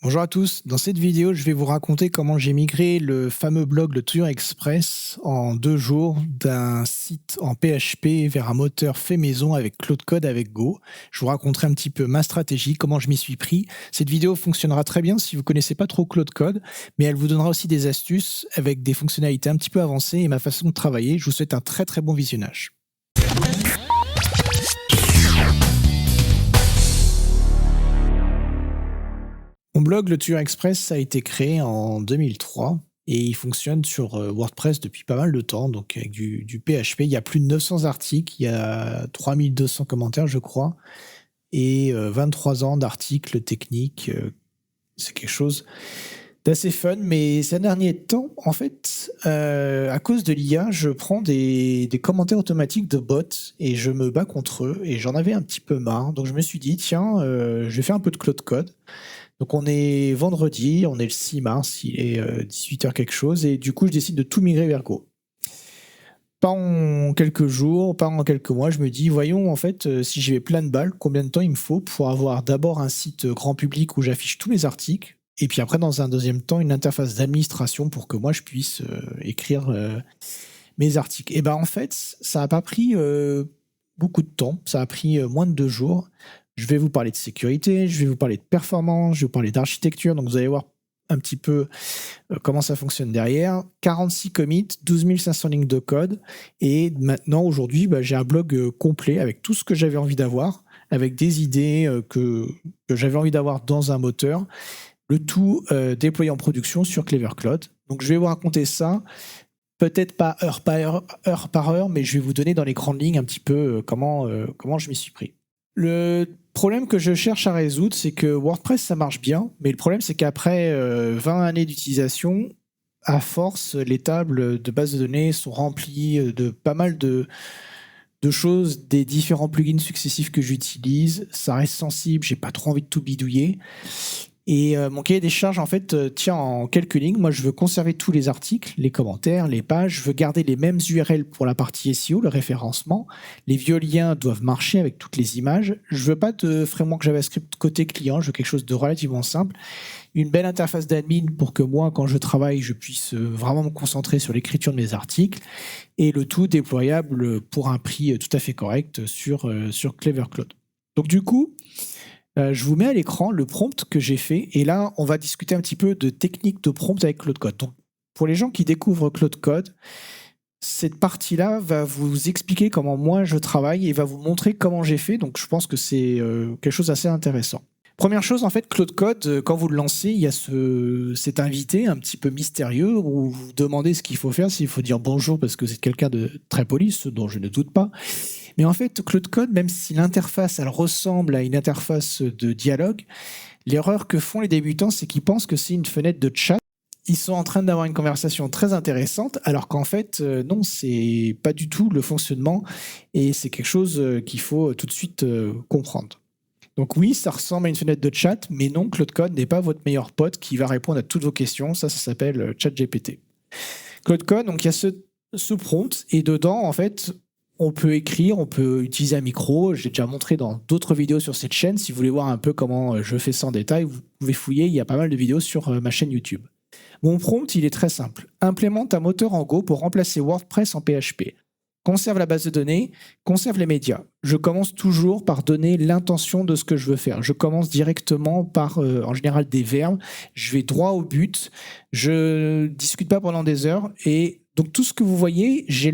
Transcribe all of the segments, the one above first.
Bonjour à tous, dans cette vidéo je vais vous raconter comment j'ai migré le fameux blog Le Tueur Express en 2 jours d'un site en PHP vers un moteur fait maison avec Claude Code avec Go. Je vous raconterai un petit peu ma stratégie, comment je m'y suis pris. Cette vidéo fonctionnera très bien si vous ne connaissez pas trop Claude Code, mais elle vous donnera aussi des astuces avec des fonctionnalités un petit peu avancées et ma façon de travailler. Je vous souhaite un très très bon visionnage. Mon blog Le Tueur Express a été créé en 2003 et il fonctionne sur WordPress depuis pas mal de temps, donc avec du PHP. Il y a plus de 900 articles, il y a 3200 commentaires, je crois, et 23 ans d'articles techniques. C'est quelque chose d'assez fun, mais ces derniers temps, en fait, à cause de l'IA, je prends des commentaires automatiques de bots et je me bats contre eux et j'en avais un petit peu marre. Donc je me suis dit, tiens, je vais faire un peu de Claude Code. Donc on est vendredi, on est le 6 mars, il est 18h quelque chose, et du coup je décide de tout migrer vers Go. Pas en quelques jours, pas en quelques mois, je me dis, voyons en fait, si j'y vais plein de balles, combien de temps il me faut pour avoir d'abord un site grand public où j'affiche tous les articles, et puis après dans un deuxième temps une interface d'administration pour que moi je puisse écrire mes articles. Et ben en fait, ça n'a pas pris beaucoup de temps, ça a pris moins de 2 jours. Je vais vous parler de sécurité, je vais vous parler de performance, je vais vous parler d'architecture, donc vous allez voir un petit peu comment ça fonctionne derrière. 46 commits, 12 500 lignes de code, et maintenant, aujourd'hui, j'ai un blog complet avec tout ce que j'avais envie d'avoir, avec des idées que j'avais envie d'avoir dans un moteur, le tout déployé en production sur Clever Cloud. Donc je vais vous raconter ça, peut-être pas heure par heure, mais je vais vous donner dans les grandes lignes un petit peu comment je m'y suis pris. Le problème que je cherche à résoudre, c'est que WordPress, ça marche bien, mais le problème, c'est qu'après 20 années d'utilisation, à force, les tables de base de données sont remplies de pas mal de choses, des différents plugins successifs que j'utilise. Ça reste sensible, j'ai pas trop envie de tout bidouiller. Et mon cahier des charges, en fait, tient en quelques lignes. Moi, je veux conserver tous les articles, les commentaires, les pages. Je veux garder les mêmes URL pour la partie SEO, le référencement. Les vieux liens doivent marcher avec toutes les images. Je veux pas de framework JavaScript côté client. Je veux quelque chose de relativement simple. Une belle interface d'admin pour que moi, quand je travaille, je puisse vraiment me concentrer sur l'écriture de mes articles. Et le tout déployable pour un prix tout à fait correct sur Clever Cloud. Donc du coup, je vous mets à l'écran le prompt que j'ai fait, et là, on va discuter un petit peu de technique de prompt avec Claude Code. Donc, pour les gens qui découvrent Claude Code, cette partie-là va vous expliquer comment moi je travaille et va vous montrer comment j'ai fait. Donc, je pense que c'est quelque chose d'assez intéressant. Première chose, en fait, Claude Code, quand vous le lancez, il y a cet invité un petit peu mystérieux où vous demandez ce qu'il faut faire, s'il faut dire bonjour parce que c'est quelqu'un de très poli, ce dont je ne doute pas. Mais en fait, Claude Code, même si l'interface, elle ressemble à une interface de dialogue, l'erreur que font les débutants, c'est qu'ils pensent que c'est une fenêtre de chat. Ils sont en train d'avoir une conversation très intéressante, alors qu'en fait, non, c'est pas du tout le fonctionnement, et c'est quelque chose qu'il faut tout de suite comprendre. Donc oui, ça ressemble à une fenêtre de chat, mais non, Claude Code n'est pas votre meilleur pote qui va répondre à toutes vos questions. Ça s'appelle ChatGPT. Claude Code, donc il y a ce prompt, et dedans, en fait, on peut écrire, on peut utiliser un micro. J'ai déjà montré dans d'autres vidéos sur cette chaîne. Si vous voulez voir un peu comment je fais ça en détail, vous pouvez fouiller. Il y a pas mal de vidéos sur ma chaîne YouTube. Mon prompt, il est très simple. Implémente un moteur en Go pour remplacer WordPress en PHP. Conserve la base de données, conserve les médias. Je commence toujours par donner l'intention de ce que je veux faire. Je commence directement par, en général, des verbes. Je vais droit au but. Je discute pas pendant des heures. Et donc, tout ce que vous voyez, je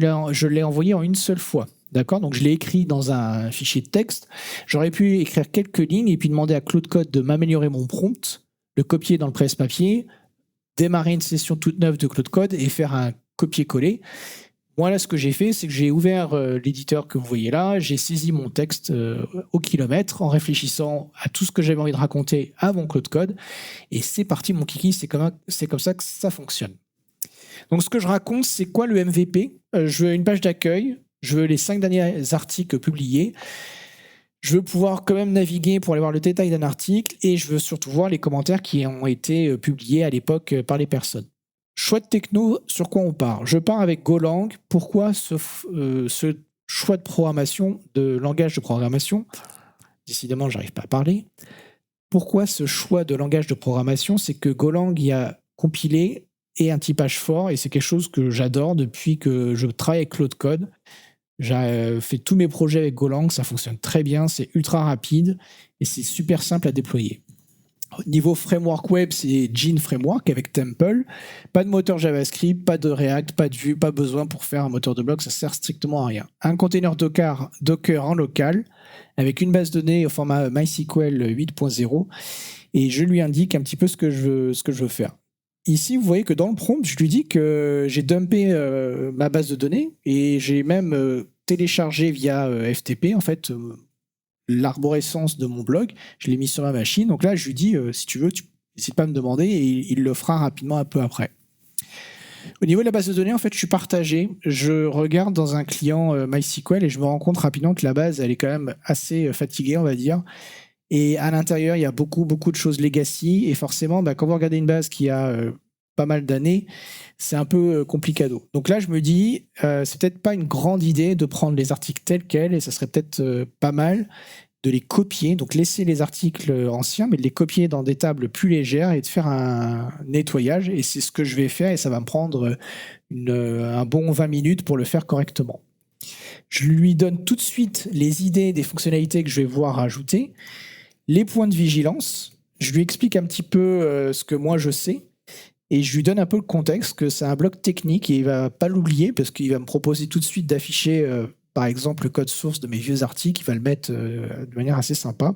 l'ai envoyé en une seule fois. D'accord? Donc, je l'ai écrit dans un fichier de texte. J'aurais pu écrire quelques lignes et puis demander à Claude Code de m'améliorer mon prompt, le copier dans le presse-papier, démarrer une session toute neuve de Claude Code et faire un copier-coller. Moi, là, ce que j'ai fait, c'est que j'ai ouvert l'éditeur que vous voyez là, j'ai saisi mon texte au kilomètre en réfléchissant à tout ce que j'avais envie de raconter avant Claude Code, et c'est parti, mon kiki, c'est comme ça que ça fonctionne. Donc, ce que je raconte, c'est quoi le MVP? Je veux une page d'accueil, je veux les 5 derniers articles publiés, je veux pouvoir quand même naviguer pour aller voir le détail d'un article, et je veux surtout voir les commentaires qui ont été publiés à l'époque par les personnes. Choix de techno, sur quoi on part? Je pars avec Golang. Pourquoi ce choix de programmation, de langage de programmation? Décidément, j'arrive pas à parler. Pourquoi ce choix de langage de programmation? C'est que Golang y a compilé et un typage fort, et c'est quelque chose que j'adore depuis que je travaille avec Claude Code. J'ai fait tous mes projets avec Golang, ça fonctionne très bien, c'est ultra rapide et c'est super simple à déployer. Niveau framework web, c'est Gin Framework avec Temple. Pas de moteur JavaScript, pas de React, pas de Vue, pas besoin pour faire un moteur de blog, ça sert strictement à rien. Un container Docker en local avec une base de données au format MySQL 8.0 et je lui indique un petit peu ce que je veux faire. Ici, vous voyez que dans le prompt, je lui dis que j'ai dumpé ma base de données et j'ai même téléchargé via FTP en fait l'arborescence de mon blog. Je l'ai mis sur ma machine. Donc là, je lui dis si tu veux, tu n'hésites pas à me demander et il le fera rapidement un peu après. Au niveau de la base de données, en fait, je suis partagé. Je regarde dans un client MySQL et je me rends compte rapidement que la base, elle est quand même assez fatiguée, on va dire. Et à l'intérieur, il y a beaucoup de choses legacy. Et forcément, quand vous regardez une base qui a pas mal d'années, c'est un peu complicado. Donc là, je me dis, c'est peut-être pas une grande idée de prendre les articles tels quels, et ça serait peut-être pas mal de les copier, donc laisser les articles anciens, mais de les copier dans des tables plus légères et de faire un nettoyage. Et c'est ce que je vais faire, et ça va me prendre un bon 20 minutes pour le faire correctement. Je lui donne tout de suite les idées des fonctionnalités que je vais voir ajouter, les points de vigilance. Je lui explique un petit peu ce que moi je sais et je lui donne un peu le contexte, que c'est un bloc technique et il va pas l'oublier parce qu'il va me proposer tout de suite d'afficher par exemple le code source de mes vieux articles. Il va le mettre de manière assez sympa.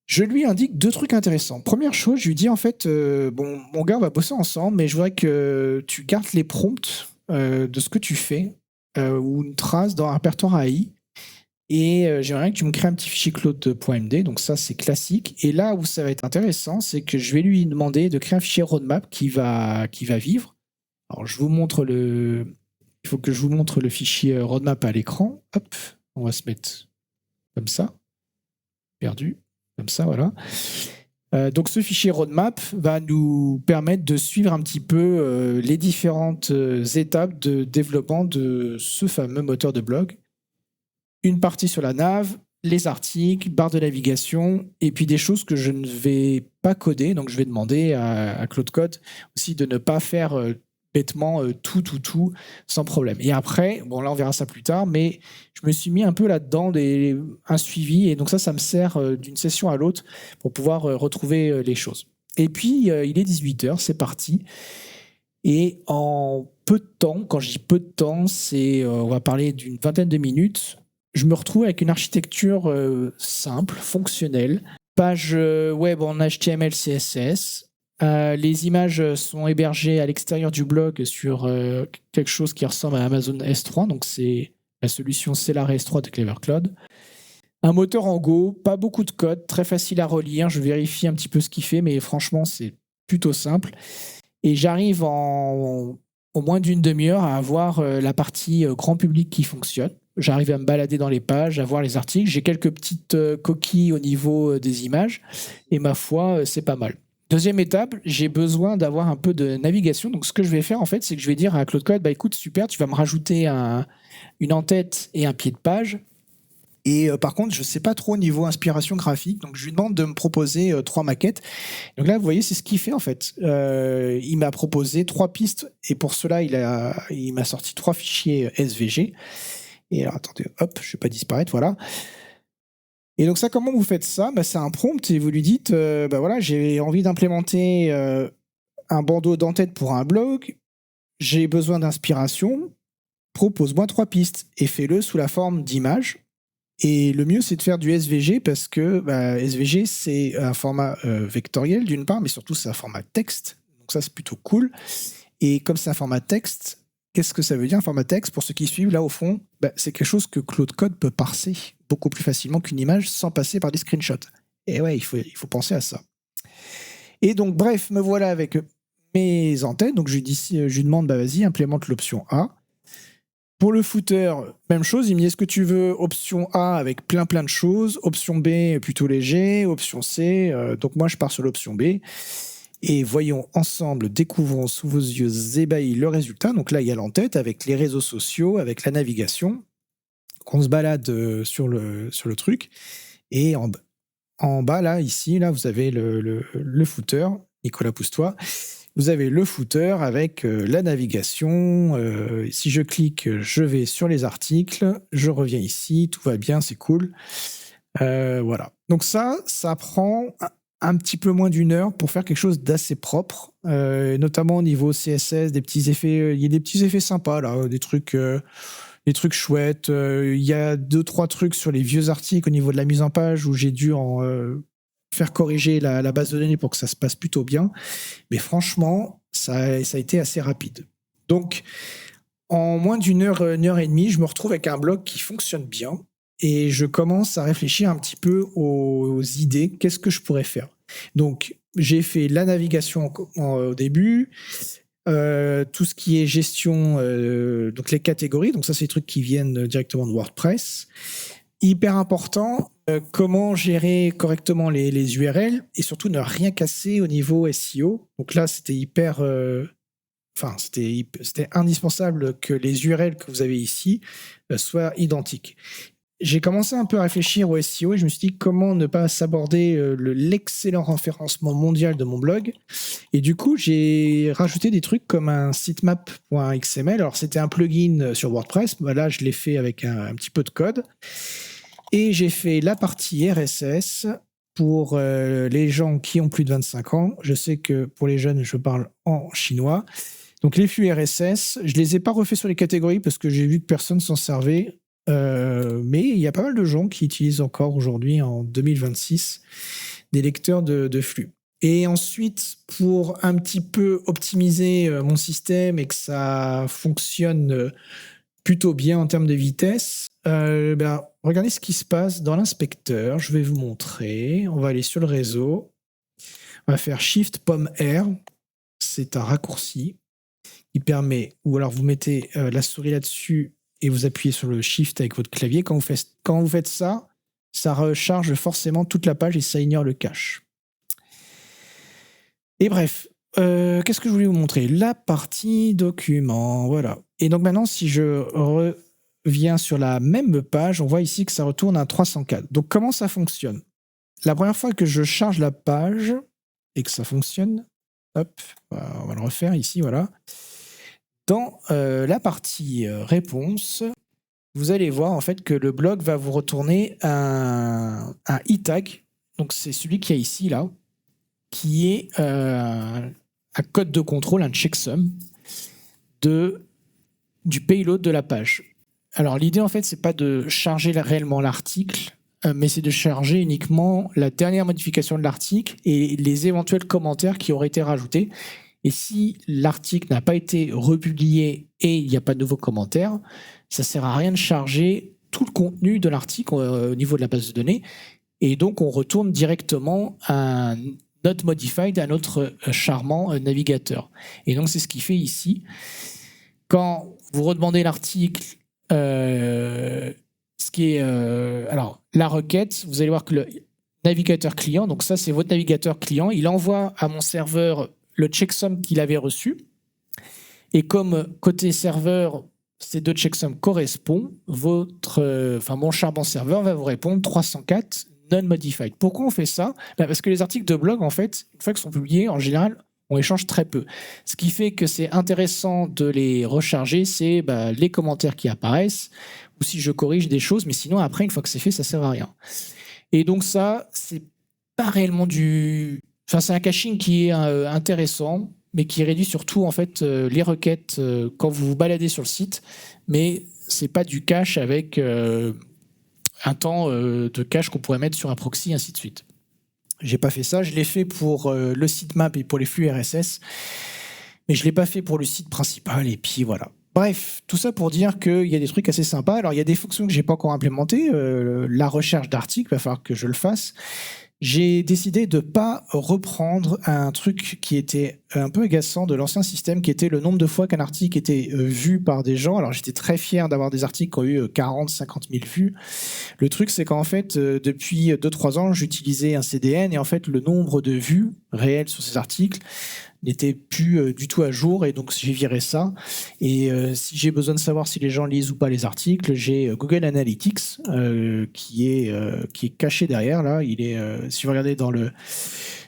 Je lui indique 2 trucs intéressants. Première chose, je lui dis en fait, bon, mon gars, on va bosser ensemble, mais je voudrais que tu gardes les prompts de ce que tu fais ou une trace dans un répertoire AI. Et j'aimerais que tu me crées un petit fichier claude.md, donc ça c'est classique. Et là où ça va être intéressant, c'est que je vais lui demander de créer un fichier roadmap qui va vivre. Alors je vous montre il faut que je vous montre le fichier roadmap à l'écran. Hop, on va se mettre comme ça. Perdu, comme ça, voilà. Donc ce fichier roadmap va nous permettre de suivre un petit peu les différentes étapes de développement de ce fameux moteur de blog. Une partie sur la nav, les articles, barre de navigation, et puis des choses que je ne vais pas coder. Donc, je vais demander à Claude Code aussi de ne pas faire bêtement tout sans problème. Et après, bon là, on verra ça plus tard, mais je me suis mis un peu là-dedans un suivi, et donc ça me sert d'une session à l'autre pour pouvoir retrouver les choses. Et puis, il est 18h, c'est parti. Et en peu de temps, quand je dis peu de temps, on va parler d'une vingtaine de minutes, je me retrouve avec une architecture simple, fonctionnelle, page web en HTML, CSS. Les images sont hébergées à l'extérieur du blog sur quelque chose qui ressemble à Amazon S3, donc c'est la solution Stellar S3 de Clever Cloud. Un moteur en Go, pas beaucoup de code, très facile à relire. Je vérifie un petit peu ce qu'il fait, mais franchement, c'est plutôt simple. Et j'arrive au moins d'une demi-heure à avoir la partie grand public qui fonctionne. J'arrive à me balader dans les pages, à voir les articles. J'ai quelques petites coquilles au niveau des images. Et ma foi, c'est pas mal. Deuxième étape, j'ai besoin d'avoir un peu de navigation. Donc, ce que je vais faire, en fait, c'est que je vais dire à Claude Code, écoute, super, tu vas me rajouter une en-tête et un pied de page. Et par contre, je ne sais pas trop au niveau inspiration graphique, donc je lui demande de me proposer 3 maquettes. Donc là, vous voyez, c'est ce qu'il fait en fait. Il m'a proposé 3 pistes, et pour cela, il m'a sorti 3 fichiers SVG. Et alors, attendez, hop, je ne vais pas disparaître, voilà. Et donc ça, comment vous faites ça? C'est un prompt, et vous lui dites, voilà, j'ai envie d'implémenter un bandeau d'entête pour un blog, j'ai besoin d'inspiration, propose-moi 3 pistes, et fais-le sous la forme d'images. Et le mieux, c'est de faire du SVG parce que SVG, c'est un format vectoriel d'une part, mais surtout, c'est un format texte. Donc ça, c'est plutôt cool. Et comme c'est un format texte, qu'est-ce que ça veut dire, un format texte? Pour ceux qui suivent, là, au fond, c'est quelque chose que Claude Code peut parser beaucoup plus facilement qu'une image sans passer par des screenshots. Et ouais, il faut penser à ça. Et donc, bref, me voilà avec mes entêtes. Donc, je lui demande, vas-y, implémente l'option A. Pour le footer, même chose, il me dit est-ce que tu veux option A avec plein de choses, option B plutôt léger, option C, donc moi je pars sur l'option B. Et voyons ensemble, découvrons sous vos yeux ébahis le résultat. Donc là il y a l'entête avec les réseaux sociaux, avec la navigation. On se balade sur le truc et en bas, là, ici, là, vous avez le footer. Nicolas, pousse-toi. Vous avez le footer avec la navigation. Si je clique, je vais sur les articles. Je reviens ici. Tout va bien, c'est cool. Voilà. Donc ça prend un petit peu moins d'une heure pour faire quelque chose d'assez propre, notamment au niveau CSS, des petits effets. Il y a des petits effets sympas là, des trucs chouettes. Il y a 2-3 trucs sur les vieux articles au niveau de la mise en page où j'ai dû faire corriger la base de données pour que ça se passe plutôt bien. Mais franchement, ça a été assez rapide. Donc, en moins d'une heure, une heure et demie, je me retrouve avec un blog qui fonctionne bien. Et je commence à réfléchir un petit peu aux idées. Qu'est-ce que je pourrais faire? Donc, j'ai fait la navigation au début, tout ce qui est gestion, donc les catégories. Donc ça, c'est des trucs qui viennent directement de WordPress. Hyper important, comment gérer correctement les URL et surtout ne rien casser au niveau SEO. Donc là, c'était c'était indispensable que les URL que vous avez ici soient identiques. J'ai commencé un peu à réfléchir au SEO et je me suis dit comment ne pas s'aborder l'excellent référencement mondial de mon blog. Et du coup, j'ai rajouté des trucs comme un sitemap.xml. Alors, c'était un plugin sur WordPress. Là, je l'ai fait avec un petit peu de code. Et j'ai fait la partie RSS pour les gens qui ont plus de 25 ans. Je sais que pour les jeunes, je parle en chinois. Donc, les flux RSS, je ne les ai pas refaits sur les catégories parce que j'ai vu que personne s'en servait. Mais il y a pas mal de gens qui utilisent encore aujourd'hui, en 2026, des lecteurs de flux. Et ensuite, pour un petit peu optimiser mon système et que ça fonctionne plutôt bien en termes de vitesse, regardez ce qui se passe dans l'inspecteur. Je vais vous montrer. On va aller sur le réseau. On va faire Shift Pomme R. C'est un raccourci qui permet, ou alors vous mettez la souris là-dessus et vous appuyez sur le Shift avec votre clavier. Quand vous faites ça, ça recharge forcément toute la page et ça ignore le cache. Et bref, qu'est-ce que je voulais vous montrer? La partie document, voilà. Et donc maintenant, si je reviens sur la même page, on voit ici que ça retourne à 304. Donc comment ça fonctionne? La première fois que je charge la page et que ça fonctionne, hop, on va le refaire ici, voilà. Dans la partie réponse, vous allez voir en fait que le blog va vous retourner un e-tag. Donc c'est celui qu'il y a ici, là, qui est un code de contrôle, un checksum du payload de la page. Alors l'idée en fait, c'est pas de charger réellement l'article, mais c'est de charger uniquement la dernière modification de l'article et les éventuels commentaires qui auraient été rajoutés. Et si l'article n'a pas été republié et il n'y a pas de nouveaux commentaires, ça ne sert à rien de charger tout le contenu de l'article au niveau de la base de données. Et donc, on retourne directement à un not modified à notre charmant navigateur. Et donc, c'est ce qu'il fait ici. Quand vous redemandez l'article, ce qui est... alors, la requête, vous allez voir que le navigateur client, donc ça, c'est votre navigateur client, il envoie à mon serveur le checksum qu'il avait reçu. Et comme côté serveur, ces deux checksums correspondent, mon charbon serveur va vous répondre 304 non modified. Pourquoi on fait ça? Parce que les articles de blog, en fait, une fois qu'ils sont publiés, en général, on échange très peu. Ce qui fait que c'est intéressant de les recharger, c'est les commentaires qui apparaissent, ou si je corrige des choses, mais sinon, après, une fois que c'est fait, ça sert à rien. Et donc ça, c'est pas réellement c'est un caching qui est intéressant, mais qui réduit surtout en fait les requêtes quand vous vous baladez sur le site, mais c'est pas du cache avec un temps de cache qu'on pourrait mettre sur un proxy, ainsi de suite. J'ai pas fait ça, je l'ai fait pour le sitemap et pour les flux RSS, mais je l'ai pas fait pour le site principal, et puis voilà. Bref, tout ça pour dire qu'il y a des trucs assez sympas. Alors, il y a des fonctions que j'ai pas encore implémentées. La recherche d'articles, il va falloir que je le fasse. J'ai décidé de ne pas reprendre un truc qui était un peu agaçant de l'ancien système, qui était le nombre de fois qu'un article était vu par des gens. Alors j'étais très fier d'avoir des articles qui ont eu 40, 50 000 vues. Le truc, c'est qu'en fait, depuis 2-3 ans, j'utilisais un CDN et en fait, le nombre de vues réelles sur ces articles n'était plus du tout à jour, et donc j'ai viré ça. Et si j'ai besoin de savoir si les gens lisent ou pas les articles, j'ai Google Analytics qui est caché derrière là. Si vous regardez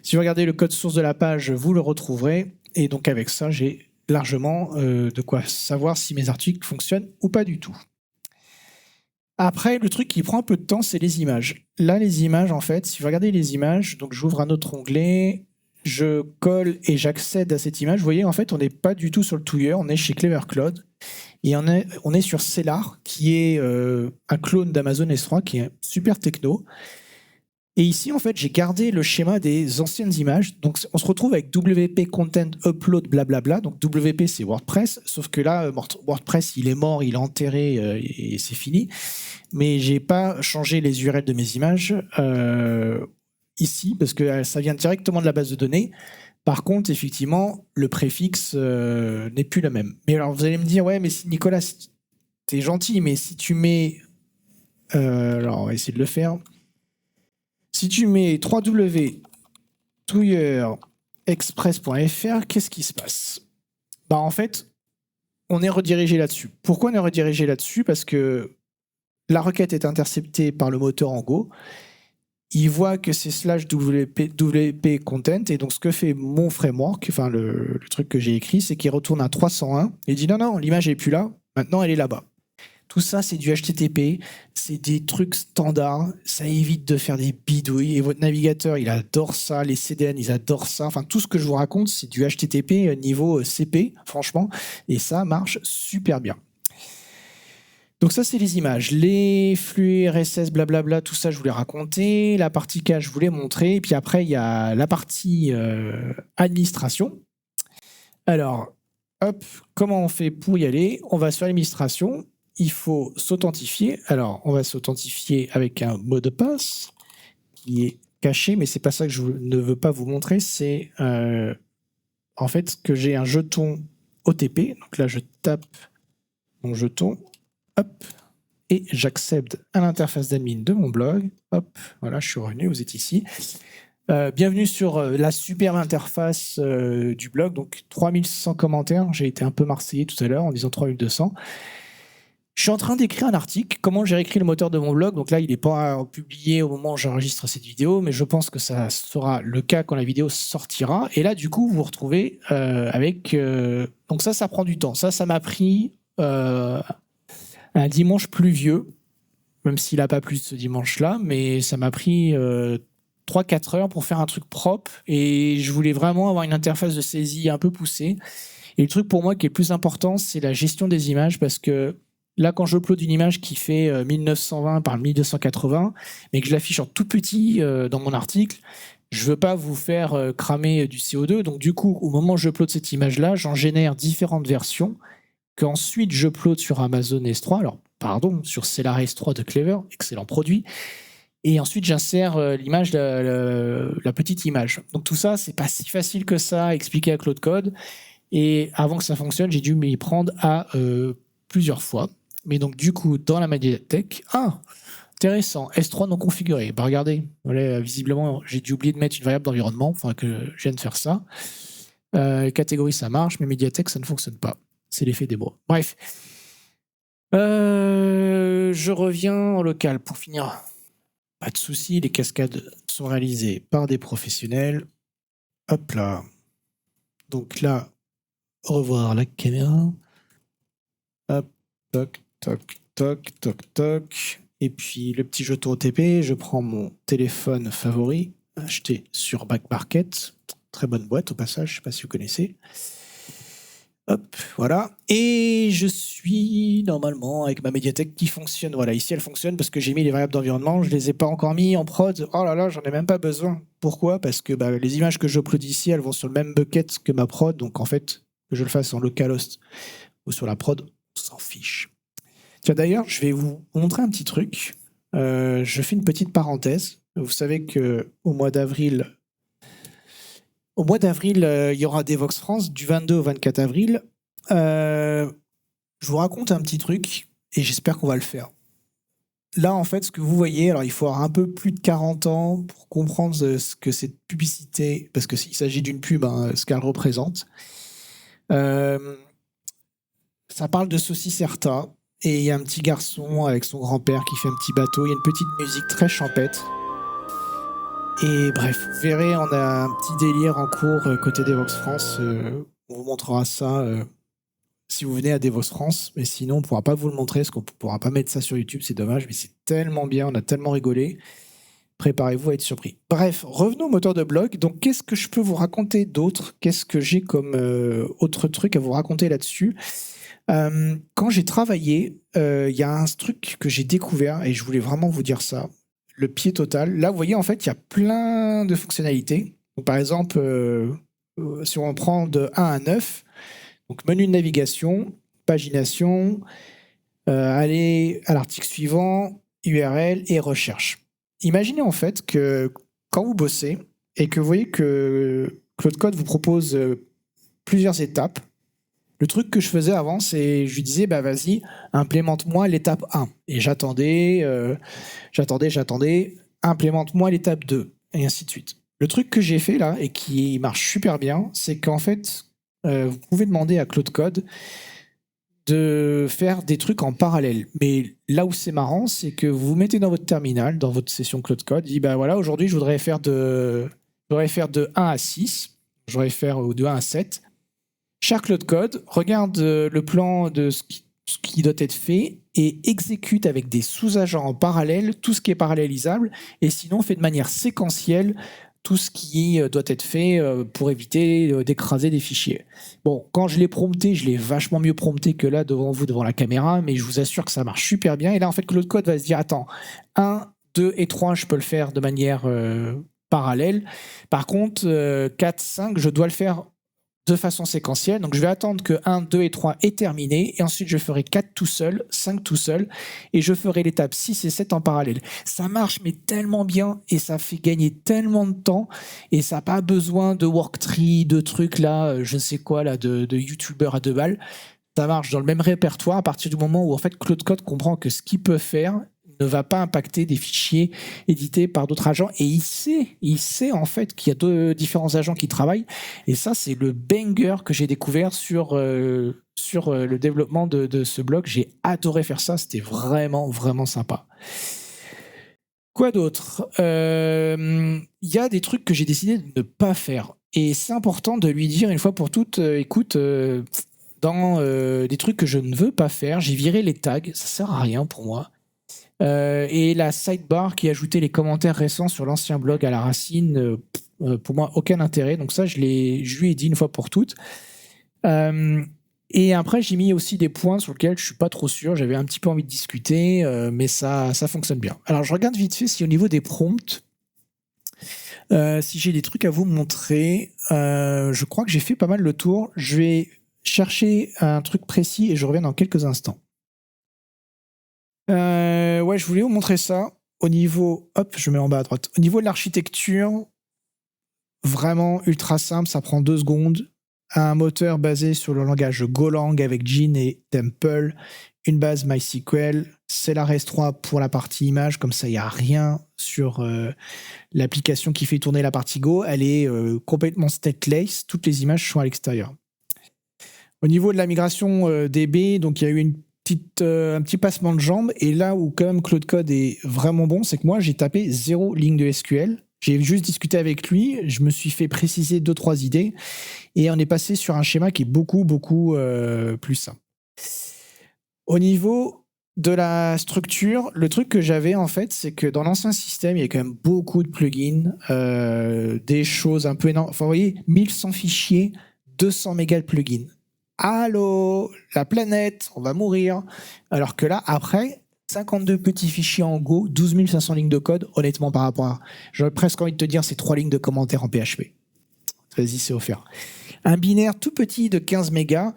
si vous regardez le code source de la page, vous le retrouverez. Et donc avec ça, j'ai largement de quoi savoir si mes articles fonctionnent ou pas du tout. Après, le truc qui prend un peu de temps, c'est les images. Là, les images, en fait, si vous regardez les images, donc j'ouvre un autre onglet, je colle et j'accède à cette image. Vous voyez, en fait, on n'est pas du tout sur le Touyer, on est chez Clever Cloud. Et on est sur Cellar, qui est un clone d'Amazon S3, qui est super techno. Et ici, en fait, j'ai gardé le schéma des anciennes images. Donc, on se retrouve avec WP Content Upload, blablabla. Donc, WP, c'est WordPress. Sauf que là, WordPress, il est mort, il est enterré et c'est fini. Mais j'ai pas changé les URL de mes images ici, parce que ça vient directement de la base de données. Par contre, effectivement, le préfixe n'est plus le même. Mais alors, vous allez me dire, ouais, mais Nicolas, t'es gentil, mais si tu mets... alors, on va essayer de le faire. Si tu mets www.touyer-express.fr, qu'est-ce qui se passe? Bah, en fait, on est redirigé là-dessus. Pourquoi on est redirigé là-dessus? Parce que la requête est interceptée par le moteur en Go. Il voit que c'est /WP content, et donc ce que fait mon framework, enfin le truc que j'ai écrit, c'est qu'il retourne à 301 et dit non, l'image est plus là, maintenant elle est là-bas. Tout ça, c'est du HTTP, c'est des trucs standards, ça évite de faire des bidouilles, et votre navigateur, il adore ça, les CDN, ils adorent ça, enfin tout ce que je vous raconte, c'est du HTTP niveau CP, franchement, et ça marche super bien. Donc ça, c'est les images. Les flux RSS, blablabla, tout ça, je vous l'ai raconté. La partie cache, je vous l'ai montré. Et puis après, il y a la partie administration. Alors, hop, comment on fait pour y aller? On va sur l'administration. Il faut s'authentifier. Alors, on va s'authentifier avec un mot de passe qui est caché, mais c'est pas ça que je ne veux pas vous montrer. C'est en fait que j'ai un jeton OTP. Donc là, je tape mon jeton. Hop, et j'accède à l'interface d'admin de mon blog. Hop, voilà, je suis revenu, vous êtes ici. Bienvenue sur la superbe interface du blog. Donc 3600 commentaires, j'ai été un peu marseillais tout à l'heure en disant 3200. Je suis en train d'écrire un article, comment j'ai réécrit le moteur de mon blog. Donc là, il n'est pas publié au moment où j'enregistre cette vidéo, mais je pense que ça sera le cas quand la vidéo sortira. Et là, du coup, vous vous retrouvez avec... donc ça prend du temps. Ça m'a pris... un dimanche pluvieux, même s'il n'a pas plu ce dimanche-là, mais ça m'a pris 3-4 heures pour faire un truc propre, et je voulais vraiment avoir une interface de saisie un peu poussée. Et le truc pour moi qui est le plus important, c'est la gestion des images, parce que là, quand j'upload une image qui fait 1920 par 1280, mais que je l'affiche en tout petit dans mon article, je veux pas vous faire cramer du CO2. Donc du coup, au moment où j'upload cette image-là, j'en génère différentes versions, qu'ensuite j'upload sur Amazon S3, sur Cellar S3 de Clever, excellent produit, et ensuite j'insère l'image, la petite image. Donc tout ça, c'est pas si facile que ça à expliquer à Claude Code, et avant que ça fonctionne, j'ai dû m'y prendre à plusieurs fois. Mais donc du coup, dans la médiathèque, intéressant, S3 non configuré. Bah regardez, voilà, visiblement, j'ai dû oublier de mettre une variable d'environnement, enfin que je viens de faire ça. Catégorie, ça marche, mais médiathèque, ça ne fonctionne pas. C'est l'effet des mots. Bref. Je reviens en local pour finir. Pas de souci, les cascades sont réalisées par des professionnels. Hop là. Donc là, revoir la caméra. Hop, toc, toc, toc, toc, toc. Et puis le petit jeton OTP, je prends mon téléphone favori, acheté sur Back Market. Très bonne boîte au passage, je ne sais pas si vous connaissez. Hop, voilà. Et je suis normalement avec ma médiathèque qui fonctionne. Voilà, ici elle fonctionne parce que j'ai mis les variables d'environnement. Je ne les ai pas encore mis en prod. Oh là là, j'en ai même pas besoin. Pourquoi? Parce que les images que j'upload ici, elles vont sur le même bucket que ma prod. Donc en fait, que je le fasse en localhost ou sur la prod, on s'en fiche. Tiens, d'ailleurs, je vais vous montrer un petit truc. Je fais une petite parenthèse. Vous savez qu'au mois d'avril, il y aura Devoxx France du 22 au 24 avril. Je vous raconte un petit truc et j'espère qu'on va le faire. là, en fait, ce que vous voyez, alors il faut avoir un peu plus de 40 ans pour comprendre ce que cette publicité, parce que s'il s'agit d'une pub, hein, ce qu'elle représente. Euh, Ça parle de saucisses Erta, et il y a un petit garçon avec son grand-père qui fait un petit bateau. Il y a une petite musique très champêtre. Et bref, vous verrez, on a un petit délire en cours côté Devox France. On vous montrera ça si vous venez à Devox France. Mais sinon, on ne pourra pas vous le montrer parce qu'on ne pourra pas mettre ça sur YouTube. C'est dommage, mais c'est tellement bien. On a tellement rigolé. Préparez-vous à être surpris. Bref, revenons au moteur de blog. Donc, qu'est-ce que je peux vous raconter d'autre? Qu'est-ce que j'ai comme autre truc à vous raconter là-dessus? Quand j'ai travaillé, il y a un truc que j'ai découvert et je voulais vraiment vous dire ça. Le pied total. Là, vous voyez, en fait, il y a plein de fonctionnalités. Donc, par exemple, si on prend de 1 à 9, donc menu de navigation, pagination, aller à l'article suivant, URL et recherche. Imaginez en fait que quand vous bossez et que vous voyez que Claude Code vous propose plusieurs étapes. Le truc que je faisais avant, c'est je lui disais, bah vas-y, implémente-moi l'étape 1. Et j'attendais, implémente-moi l'étape 2, et ainsi de suite. Le truc que j'ai fait là, et qui marche super bien, c'est qu'en fait, vous pouvez demander à Claude Code de faire des trucs en parallèle. Mais là où c'est marrant, c'est que vous vous mettez dans votre terminal, dans votre session Claude Code, dit, bah voilà, aujourd'hui, je voudrais faire de 1 à 6, je voudrais faire de 1 à 7. Chaque Claude Code regarde le plan de ce qui doit être fait et exécute avec des sous-agents en parallèle tout ce qui est parallélisable et sinon fait de manière séquentielle tout ce qui doit être fait pour éviter d'écraser des fichiers. Bon, quand je l'ai prompté, je l'ai vachement mieux prompté que là devant vous, devant la caméra, mais je vous assure que ça marche super bien. Et là, en fait, Claude Code va se dire, attends, 1, 2 et 3, je peux le faire de manière parallèle. Par contre, 4, 5, je dois le faire de façon séquentielle. Donc, je vais attendre que 1, 2 et 3 aient terminé. Et ensuite, je ferai 4 tout seul, 5 tout seul. Et je ferai l'étape 6 et 7 en parallèle. Ça marche, mais tellement bien. Et ça fait gagner tellement de temps. Et ça n'a pas besoin de worktree, de trucs là, je ne sais quoi, là, de youtubeurs à 2 balles. Ça marche dans le même répertoire à partir du moment où, en fait, Claude Code comprend que ce qu'il peut faire ne va pas impacter des fichiers édités par d'autres agents. Et il sait en fait qu'il y a deux différents agents qui travaillent. Et ça, c'est le banger que j'ai découvert sur le développement de ce blog. J'ai adoré faire ça. C'était vraiment, vraiment sympa. Quoi d'autre? Il y a des trucs que j'ai décidé de ne pas faire. Et c'est important de lui dire une fois pour toutes, écoute, dans des trucs que je ne veux pas faire, j'ai viré les tags. Ça sert à rien pour moi. Et la sidebar qui ajoutait les commentaires récents sur l'ancien blog à la racine, pour moi, aucun intérêt. Donc ça, je lui ai dit une fois pour toutes. Et après, j'ai mis aussi des points sur lesquels je suis pas trop sûr. J'avais un petit peu envie de discuter, mais ça fonctionne bien. Alors, je regarde vite fait si au niveau des prompts, si j'ai des trucs à vous montrer. Je crois que j'ai fait pas mal le tour. Je vais chercher un truc précis et je reviens dans quelques instants. Ouais, je voulais vous montrer ça. Au niveau, hop, je mets en bas à droite. Au niveau de l'architecture, vraiment ultra simple, ça prend 2 secondes. Un moteur basé sur le langage Golang avec Gin et Temple, une base MySQL, Celery S3 pour la partie image, comme ça il n'y a rien sur l'application qui fait tourner la partie Go. Elle est complètement stateless, toutes les images sont à l'extérieur. Au niveau de la migration DB, donc il y a eu un petit passement de jambes, et là où quand même Claude Code est vraiment bon, c'est que moi j'ai tapé 0 ligne de SQL. J'ai juste discuté avec lui, je me suis fait préciser 2-3 idées, et on est passé sur un schéma qui est beaucoup plus simple. Au niveau de la structure, le truc que j'avais en fait, c'est que dans l'ancien système, il y a quand même beaucoup de plugins, des choses un peu énormes. Enfin, vous voyez, 1100 fichiers, 200 mégas de plugins. Allô, la planète, on va mourir. Alors que là, après, 52 petits fichiers en Go, 12 500 lignes de code, honnêtement, par rapport à... J'aurais presque envie de te dire, c'est 3 lignes de commentaires en PHP. Vas-y, c'est offert. Un binaire tout petit de 15 mégas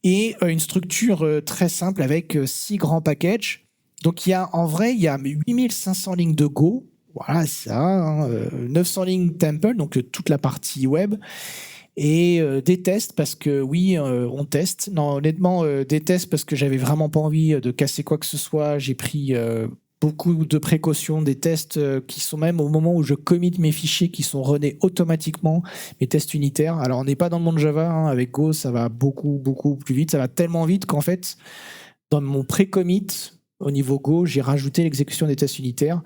et une structure très simple avec 6 grands packages. Donc, en vrai, il y a 8500 lignes de Go. Voilà, ça. 900 lignes Temple, donc toute la partie web. Et des tests parce que oui, on teste. Non, honnêtement, des tests parce que j'avais vraiment pas envie de casser quoi que ce soit. J'ai pris beaucoup de précautions, des tests qui sont même au moment où je commit mes fichiers qui sont runnés automatiquement, mes tests unitaires. Alors on n'est pas dans le monde Java, hein, avec Go ça va beaucoup plus vite, ça va tellement vite qu'en fait dans mon pré-commit au niveau Go j'ai rajouté l'exécution des tests unitaires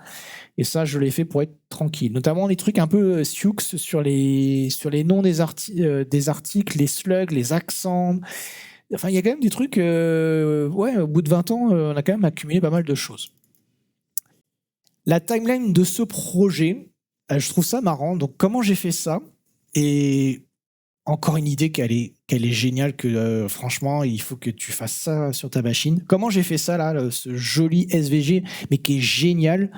et ça je l'ai fait pour être tranquille. Notamment des trucs un peu Sioux sur les noms des articles, les slugs, les accents. Enfin il y a quand même des trucs, au bout de 20 ans on a quand même accumulé pas mal de choses. La timeline de ce projet, je trouve ça marrant. Donc, comment j'ai fait ça? Et encore une idée qu'elle est géniale, que franchement, il faut que tu fasses ça sur ta machine. Comment j'ai fait ça, là, ce joli SVG, mais qui est génial.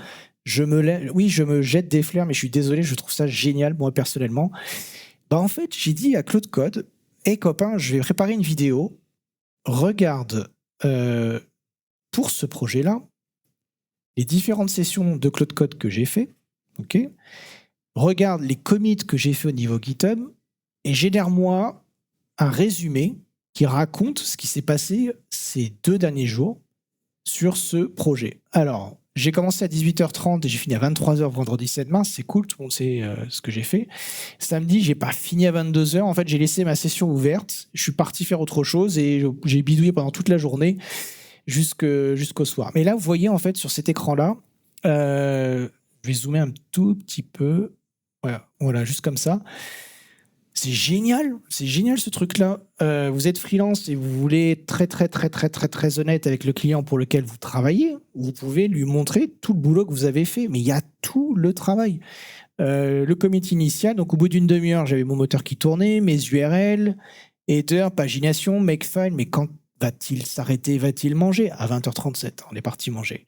Je me jette des fleurs, mais je suis désolé, je trouve ça génial, moi, personnellement. En fait, j'ai dit à Claude Code, hey copain, je vais préparer une vidéo. Regarde, pour ce projet-là, les différentes sessions de Claude Code que j'ai fait, ok. Regarde les commits que j'ai fait au niveau GitHub et génère-moi un résumé qui raconte ce qui s'est passé ces 2 derniers jours sur ce projet. Alors, j'ai commencé à 18h30 et j'ai fini à 23h vendredi 7 mars, c'est cool, tout le monde sait ce que j'ai fait. Samedi, j'ai pas fini à 22h, en fait j'ai laissé ma session ouverte, je suis parti faire autre chose et j'ai bidouillé pendant toute la journée jusqu'au soir. Mais là, vous voyez, en fait, sur cet écran-là, je vais zoomer un tout petit peu. Voilà, juste comme ça. C'est génial ce truc-là. Vous êtes freelance et vous voulez être très honnête avec le client pour lequel vous travaillez. Vous pouvez lui montrer tout le boulot que vous avez fait, mais il y a tout le travail. Le commit initial, donc au bout d'une demi-heure, j'avais mon moteur qui tournait, mes URL, header, pagination, makefile, mais quand va-t-il s'arrêter? Va-t-il manger? À 20h37, on est parti manger.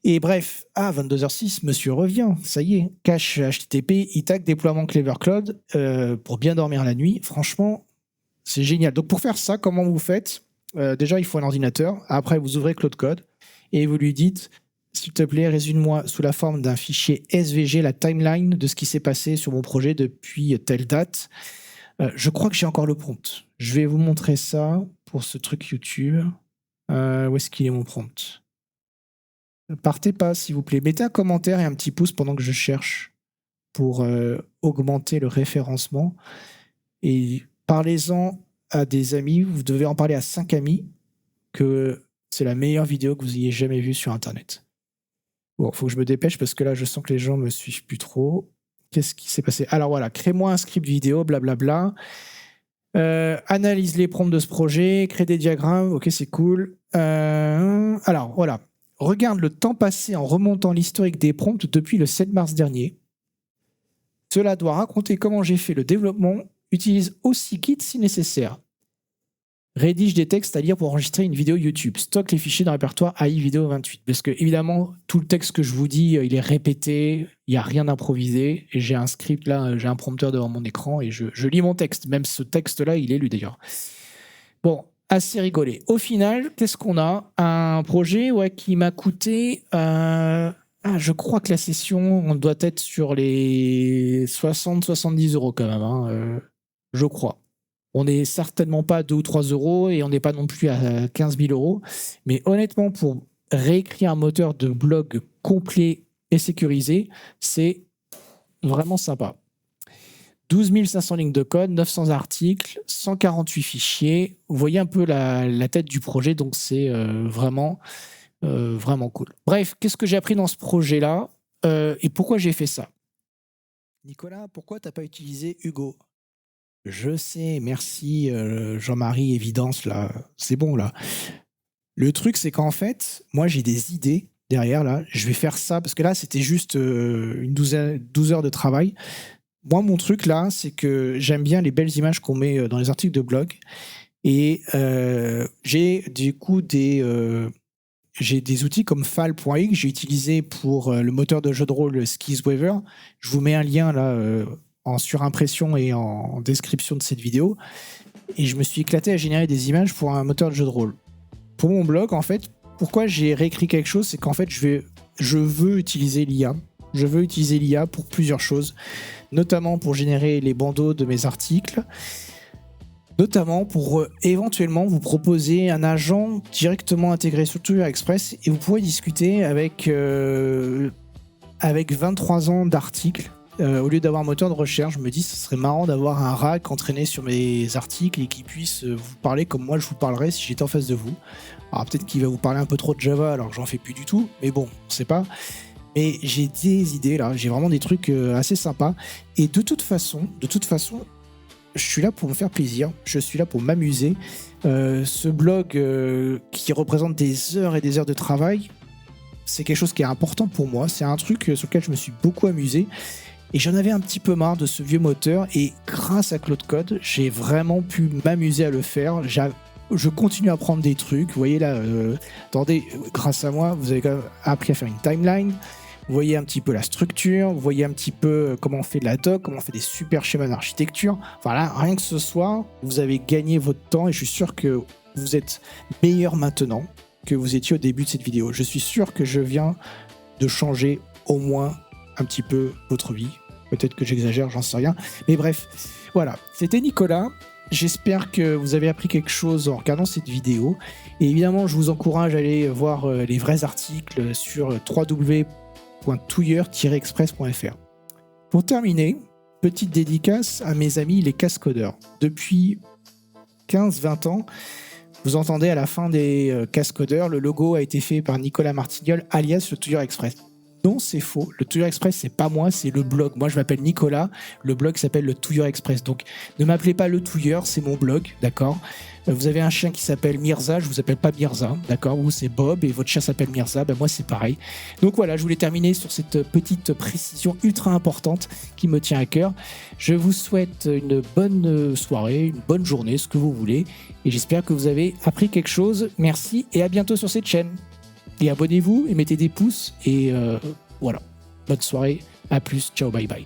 Et bref, à 22h06, monsieur revient. Ça y est, cache HTTP, ITAC, déploiement Clever Cloud pour bien dormir la nuit. Franchement, c'est génial. Donc pour faire ça, comment vous faites? Déjà, il faut un ordinateur. Après, vous ouvrez Claude Code et vous lui dites, s'il te plaît, résume-moi sous la forme d'un fichier SVG la timeline de ce qui s'est passé sur mon projet depuis telle date. Je crois que j'ai encore le prompt. Je vais vous montrer ça pour ce truc YouTube. Où est-ce qu'il est mon prompt? Partez pas, s'il vous plaît. Mettez un commentaire et un petit pouce pendant que je cherche pour augmenter le référencement. Et parlez-en à des amis. Vous devez en parler à 5 amis que c'est la meilleure vidéo que vous ayez jamais vue sur Internet. Bon, faut que je me dépêche parce que là, je sens que les gens me suivent plus trop. Qu'est-ce qui s'est passé? Alors voilà, crée-moi un script vidéo, blablabla. Analyse les prompts de ce projet, crée des diagrammes, ok, c'est cool. Alors voilà, regarde le temps passé en remontant l'historique des prompts depuis le 7 mars dernier. Cela doit raconter comment j'ai fait le développement. Utilise aussi Git si nécessaire. Rédige des textes à lire pour enregistrer une vidéo YouTube. Stocke les fichiers dans le répertoire AI vidéo 28. Parce que, évidemment, tout le texte que je vous dis, il est répété, il n'y a rien d'improvisé. Et j'ai un script là, j'ai un prompteur devant mon écran et je lis mon texte. Même ce texte-là, il est lu d'ailleurs. Bon, assez rigolé. Au final, qu'est-ce qu'on a? Un projet qui m'a coûté... je crois que la session, on doit être sur les 60-70 € quand même. Hein, je crois. On n'est certainement pas à 2 ou 3 € et on n'est pas non plus à 15 000 €. Mais honnêtement, pour réécrire un moteur de blog complet et sécurisé, c'est vraiment sympa. 12 500 lignes de code, 900 articles, 148 fichiers. Vous voyez un peu la tête du projet, donc c'est vraiment cool. Bref, qu'est-ce que j'ai appris dans ce projet-là et pourquoi j'ai fait ça? Nicolas, pourquoi tu n'as pas utilisé Hugo? Je sais, merci Jean-Marie Évidence, là, c'est bon là. Le truc, c'est qu'en fait, moi j'ai des idées derrière là. Je vais faire ça parce que là, c'était juste 12 heures de travail. Moi, mon truc là, c'est que j'aime bien les belles images qu'on met dans les articles de blog. Et j'ai du coup j'ai des outils comme fal.x que j'ai utilisé pour le moteur de jeu de rôle Skizweaver. Je vous mets un lien là en surimpression et en description de cette vidéo. Et je me suis éclaté à générer des images pour un moteur de jeu de rôle. Pour mon blog, en fait, pourquoi j'ai réécrit quelque chose, c'est qu'en fait, je veux utiliser l'IA. Je veux utiliser l'IA pour plusieurs choses, notamment pour générer les bandeaux de mes articles. Notamment pour éventuellement vous proposer un agent directement intégré sur Touring Express et vous pourrez discuter avec 23 ans d'articles. Au lieu d'avoir un moteur de recherche, je me dis que ce serait marrant d'avoir un RAC entraîné sur mes articles et qui puisse vous parler comme moi je vous parlerais si j'étais en face de vous. Alors peut-être qu'il va vous parler un peu trop de Java alors que j'en fais plus du tout, mais bon, on sait pas. Mais j'ai des idées là, j'ai vraiment des trucs assez sympas. Et de toute façon, je suis là pour me faire plaisir, je suis là pour m'amuser. Ce blog qui représente des heures et des heures de travail, c'est quelque chose qui est important pour moi. C'est un truc sur lequel je me suis beaucoup amusé. Et j'en avais un petit peu marre de ce vieux moteur. Et grâce à Claude Code, j'ai vraiment pu m'amuser à le faire. Je continue à apprendre des trucs. Vous voyez là, attendez, grâce à moi, vous avez quand même appris à faire une timeline. Vous voyez un petit peu la structure, vous voyez un petit peu comment on fait de la doc, comment on fait des super schémas d'architecture. Voilà, rien que ce soir, vous avez gagné votre temps et je suis sûr que vous êtes meilleur maintenant que vous étiez au début de cette vidéo. Je suis sûr que je viens de changer au moins un petit peu votre vie. Peut-être que j'exagère, j'en sais rien. Mais bref, voilà, c'était Nicolas. J'espère que vous avez appris quelque chose en regardant cette vidéo. Et évidemment, je vous encourage à aller voir les vrais articles sur www.touilleur-express.fr. Pour terminer, petite dédicace à mes amis les cascodeurs. Depuis 15-20 ans, vous entendez à la fin des cascodeurs, le logo a été fait par Nicolas Martignol, alias le Touilleur Express. Non, c'est faux. Le Touilleur Express, c'est pas moi, c'est le blog. Moi, je m'appelle Nicolas. Le blog s'appelle le Touilleur Express. Donc, ne m'appelez pas le Touilleur, c'est mon blog, d'accord ? Vous avez un chien qui s'appelle Mirza, je vous appelle pas Mirza, d'accord ? Vous, c'est Bob et votre chien s'appelle Mirza, ben moi, c'est pareil. Donc voilà, je voulais terminer sur cette petite précision ultra importante qui me tient à cœur. Je vous souhaite une bonne soirée, une bonne journée, ce que vous voulez. Et j'espère que vous avez appris quelque chose. Merci et à bientôt sur cette chaîne. Et abonnez-vous et mettez des pouces et voilà. Bonne soirée, à plus, ciao, bye bye.